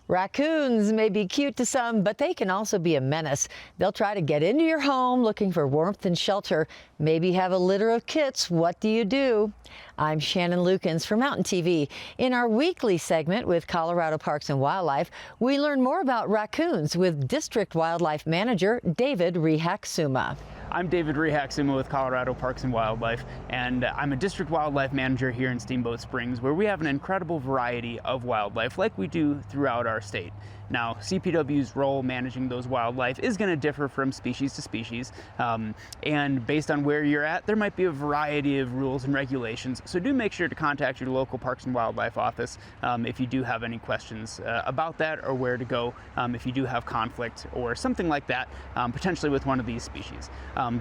Raccoons may be cute to some, but they can also be a menace. They'll try to get into your home looking for warmth and shelter. Maybe have a litter of kits. What do you do? I'm Shannon Lukens for Mountain TV. In our weekly segment with Colorado Parks and Wildlife, we learn more about raccoons with District Wildlife Manager David Rehaksuma. I'm David Rehaksuma with Colorado Parks and Wildlife, and I'm a District Wildlife Manager here in Steamboat Springs, where we have an incredible variety of wildlife like we do throughout our state. Now, CPW's role managing those wildlife is going to differ from species to species, and based on where you're at, there might be a variety of rules and regulations, so do make sure to contact your local Parks and Wildlife office if you do have any questions about that, or where to go if you do have conflict or something like that, potentially with one of these species.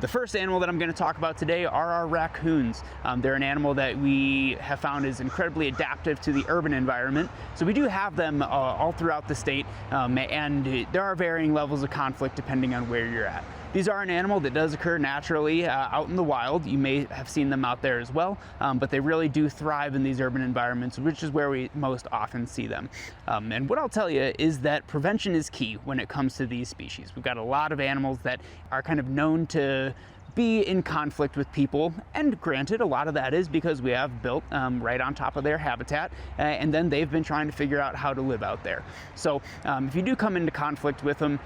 The first animal that I'm going to talk about today are our raccoons. They're an animal that we have found is incredibly adaptive to the urban environment, so we do have them all throughout the state. And there are varying levels of conflict depending on where you're at. These are an animal that does occur naturally out in the wild. You may have seen them out there as well, but they really do thrive in these urban environments, which is where we most often see them. And what I'll tell you is that prevention is key when it comes to these species. We've got a lot of animals that are kind of known to be in conflict with people, and granted, a lot of that is because we have built right on top of their habitat, and then they've been trying to figure out how to live out there. So if you do come into conflict with them,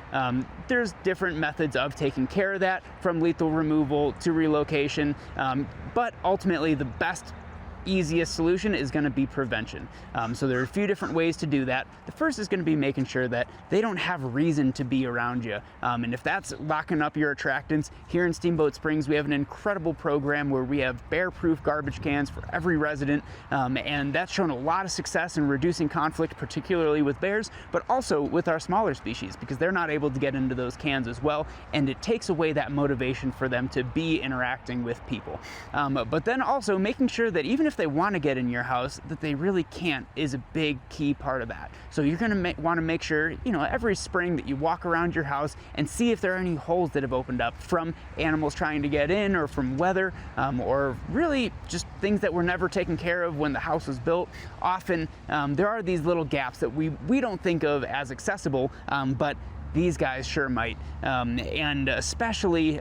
there's different methods of taking care of that, from lethal removal to relocation, but ultimately the best easiest solution is going to be prevention. So there are a few different ways to do that. The first is going to be making sure that they don't have reason to be around you. And if that's locking up your attractants, here in Steamboat Springs we have an incredible program where we have bear-proof garbage cans for every resident, and that's shown a lot of success in reducing conflict, particularly with bears, but also with our smaller species, because they're not able to get into those cans as well, and it takes away that motivation for them to be interacting with people. But then also making sure that even if they want to get in your house, that they really can't is a big key part of that. So you're going to want to make sure, every spring that you walk around your house and see if there are any holes that have opened up from animals trying to get in, or from weather, or really just things that were never taken care of when the house was built. Often there are these little gaps that we don't think of as accessible, but these guys sure might, and especially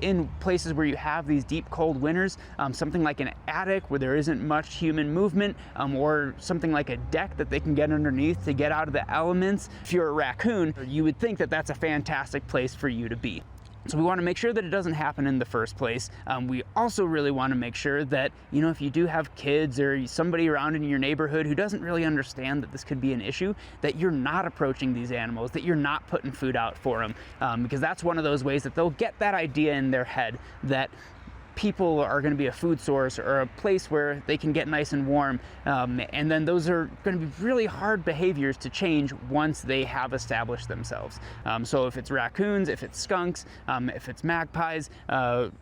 in places where you have these deep cold winters, something like an attic where there isn't much human movement, or something like a deck that they can get underneath to get out of the elements. If you're a raccoon, you would think that that's a fantastic place for you to be. So we want to make sure that it doesn't happen in the first place. We also really want to make sure that, if you do have kids or somebody around in your neighborhood who doesn't really understand that this could be an issue, that you're not approaching these animals, that you're not putting food out for them, because that's one of those ways that they'll get that idea in their head that people are going to be a food source or a place where they can get nice and warm, and then those are going to be really hard behaviors to change once they have established themselves. So if it's raccoons, if it's skunks, if it's magpies,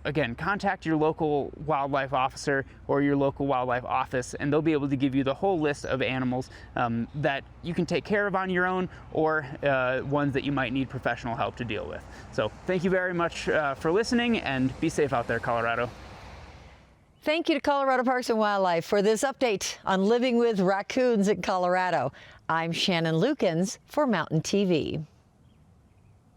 again, contact your local wildlife officer or your local wildlife office, and they'll be able to give you the whole list of animals that you can take care of on your own, or ones that you might need professional help to deal with. So thank you very much for listening, and be safe out there, Colorado. Thank you to Colorado Parks and Wildlife for this update on living with raccoons in Colorado. I'm Shannon Lukens for Mountain TV.